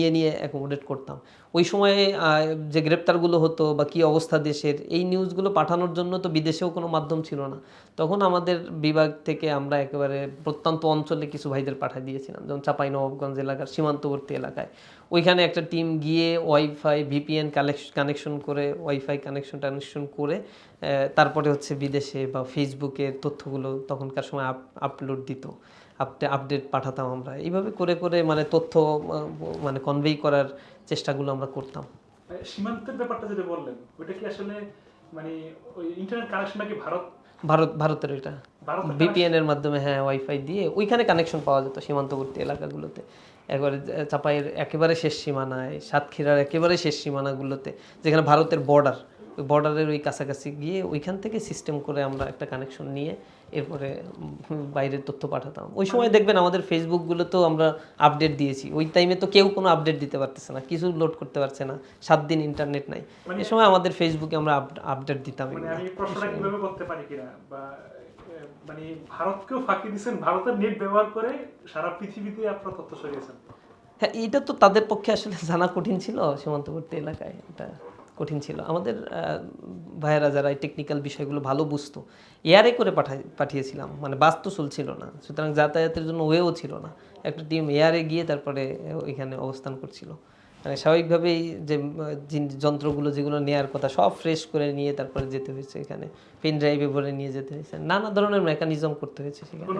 নিয়ে নিয়ে অ্যাকোমোডেট করতাম। ওই সময়ে যে গ্রেপ্তারগুলো হতো বা কী অবস্থা দেশের, এই নিউজগুলো পাঠানোর জন্য তো বিদেশেও কোনো মাধ্যম ছিল না। তখন আমাদের বিভাগ থেকে আমরা একেবারে প্রত্যন্ত অঞ্চলে কিছু ভাইদের পাঠিয়ে দিয়েছিলাম, যেমন চাঁপাইনবাবগঞ্জ এলাকার সীমান্তবর্তী এলাকায়। ওইখানে একটা টিম গিয়ে ওয়াইফাই ভিপিএন কানেকশন করে, ওয়াইফাই কানেকশন করে তারপরে হচ্ছে বিদেশে বা ফেসবুকে তথ্যগুলো তখনকার সময় আপলোড দিত, আপডেট পাঠাতাম আমরা। এইভাবে করে করে মানে তথ্য মানে কনভেই করার চেষ্টাগুলো আমরা করতাম। সীমান্তের ব্যাপারটা যেটা বললেন, ওইটা কি আসলে মানে ওই ইন্টারনেট কানেকশনটা কি ভারতের ওইটা ভিপিএন এর মাধ্যমে, হ্যাঁ, ওয়াইফাই দিয়ে ওইখানে কানেকশন পাওয়া যেত সীমান্তবর্তী এলাকাগুলোতে। একবারে চাপাইয়ের একেবারে শেষ সীমানায়, সাতক্ষীরার একেবারে শেষ সীমানাগুলোতে যেখানে ভারতের বর্ডার, ওই বর্ডারের ওই কাছাকাছি গিয়ে ওইখান থেকে সিস্টেম করে আমরা একটা কানেকশন নিয়ে এরপরে বাইরের তথ্য পাঠাতাম। ওই সময় দেখবেন আমাদের ফেসবুকগুলোতেও আমরা আপডেট দিয়েছি। ওই টাইমে তো কেউ কোনো আপডেট দিতে পারতেছে না, কিছু লোড করতে পারছে না, 7 দিন ইন্টারনেট নাই। এই সময় আমাদের ফেসবুকে আমরা আপডেট দিতাম। আমি প্রশ্নটা কিভাবে করতে পারি কিনা, বা মানে ভারতকেও ফাঁকি দিয়েছেন, ভারতের নেট ব্যবহার করে সারা পৃথিবীতে আপনার তথ্য ছড়িয়েছেন। হ্যাঁ, এটা তো তাদের পক্ষে আসলে জানা কঠিন ছিল, সীমান্তবর্তী এলাকায় এটা কঠিন ছিল। আমাদের ভাইয়েরা যারা এই টেকনিক্যাল বিষয়গুলো ভালো বুঝতো, এয়ারে করে পাঠিয়েছিলাম, মানে বাস তো চলছিল না, সুতরাং যাতায়াতের জন্য ওয়েও ছিল না। একটা টিম এয়ারে গিয়ে তারপরে ওইখানে অবস্থান করছিল। মানে স্বাভাবিকভাবেই যে যন্ত্রগুলো যেগুলো নেওয়ার কথা সব ফ্রেশ করে নিয়ে তারপরে যেতে হয়েছে, এখানে পেন ড্রাইভে ভরে নিয়ে যেতে হয়েছে, নানা ধরনের মেকানিজম করতে হয়েছে সেখানে।